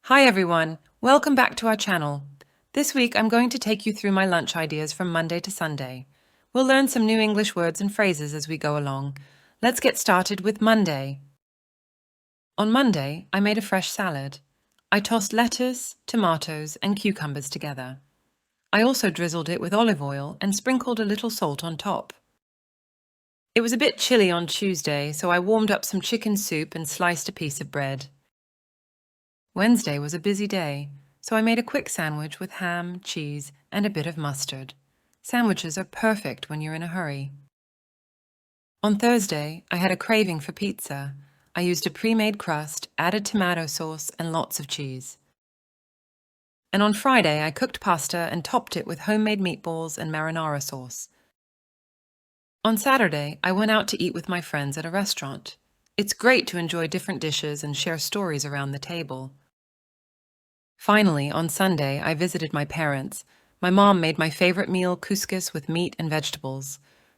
Hi everyone, welcome back to our channel. This week I'm going to take you through my lunch ideas from Monday to Sunday. We'll learn some new English words and phrases as we go along. Let's get started with Monday. On Monday, I made a fresh salad. I tossed lettuce, tomatoes and cucumbers together. I also drizzled it with olive oil and sprinkled a little salt on top. It was a bit chilly on Tuesday, so I warmed up some chicken soup and sliced a piece of bread. Wednesday was a busy day, so I made a quick sandwich with ham, cheese, and a bit of mustard. Sandwiches are perfect when you're in a hurry. On Thursday, I had a craving for pizza. I used a pre-made crust, added tomato sauce, and lots of cheese. And on Friday, I cooked pasta and topped it with homemade meatballs and marinara sauce. On Saturday, I went out to eat with my friends at a restaurant. It's great to enjoy different dishes and share stories around the table. Finally, on Sunday, I visited my parents. My mom made my favorite meal, couscous with meat and vegetables.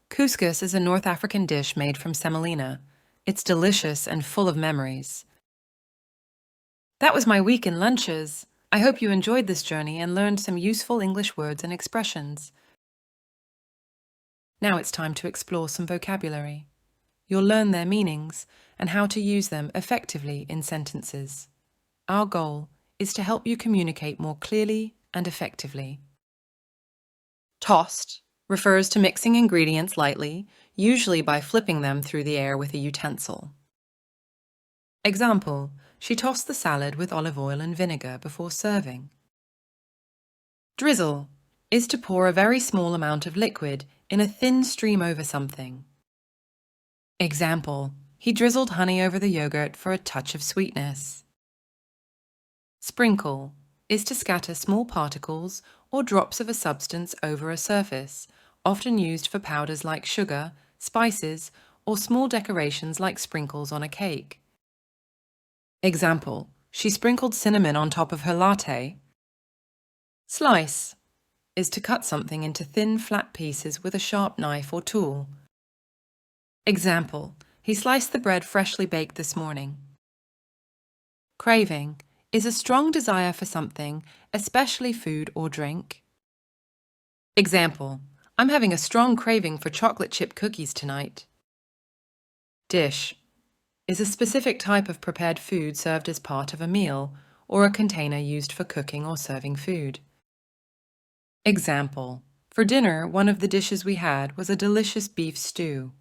Couscous is a North African dish made from semolina. It's delicious and full of memories. That was my week in lunches. I hope you enjoyed this journey and learned some useful English words and expressions. Now it's time to explore some vocabulary. You'll learn their meanings and how to use them effectively in sentences. Our goal is to help you communicate more clearly and effectively. Tossed refers to mixing ingredients lightly, usually by flipping them through the air with a utensil. Example, she tossed the salad with olive oil and vinegar before serving. Drizzle is to pour a very small amount of liquid in a thin stream over something. Example, he drizzled honey over the yogurt for a touch of sweetness. Sprinkle is to scatter small particles or drops of a substance over a surface, often used for powders like sugar, spices, or small decorations like sprinkles on a cake. Example, she sprinkled cinnamon on top of her latte. Slice is to cut something into thin, flat pieces with a sharp knife or tool. Example, he sliced the bread freshly baked this morning. Craving is a strong desire for something, especially food or drink. Example, I'm having a strong craving for chocolate chip cookies tonight. Dish is a specific type of prepared food served as part of a meal or a container used for cooking or serving food. Example, for dinner, one of the dishes we had was a delicious beef stew.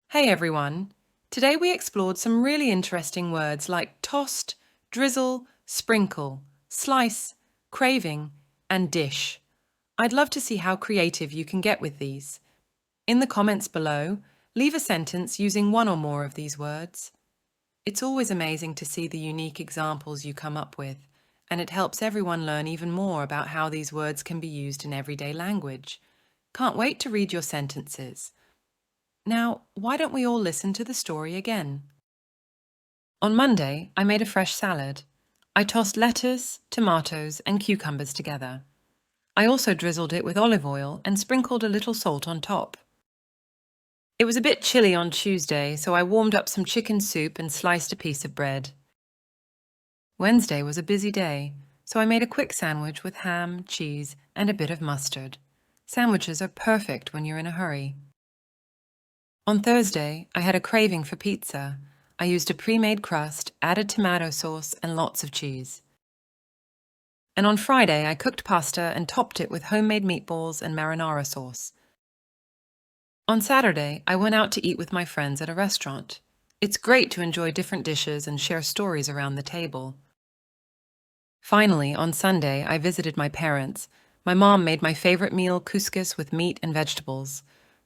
Hey everyone! Today we explored some really interesting words like tossed, drizzle, sprinkle, slice, craving, and dish. I'd love to see how creative you can get with these. In the comments below, leave a sentence using one or more of these words. It's always amazing to see the unique examples you come up with, and it helps everyone learn even more about how these words can be used in everyday language. Can't wait to read your sentences. Now, why don't we all listen to the story again? On Monday, I made a fresh salad. I tossed lettuce, tomatoes, and cucumbers together. I also drizzled it with olive oil and sprinkled a little salt on top. It was a bit chilly on Tuesday, so I warmed up some chicken soup and sliced a piece of bread. Wednesday was a busy day, so I made a quick sandwich with ham, cheese, and a bit of mustard. Sandwiches are perfect when you're in a hurry. On Thursday, I had a craving for pizza. I used a pre-made crust, added tomato sauce, and lots of cheese. And on Friday, I cooked pasta and topped it with homemade meatballs and marinara sauce. On Saturday, I went out to eat with my friends at a restaurant. It's great to enjoy different dishes and share stories around the table. Finally, on Sunday, I visited my parents. My mom made my favorite meal, couscous with meat and vegetables.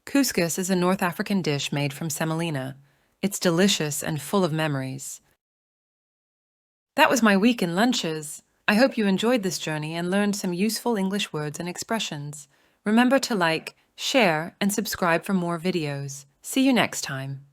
Couscous is a North African dish made from semolina. It's delicious and full of memories. That was my week in lunches. I hope you enjoyed this journey and learned some useful English words and expressions. Remember to like, share, and subscribe for more videos. See you next time.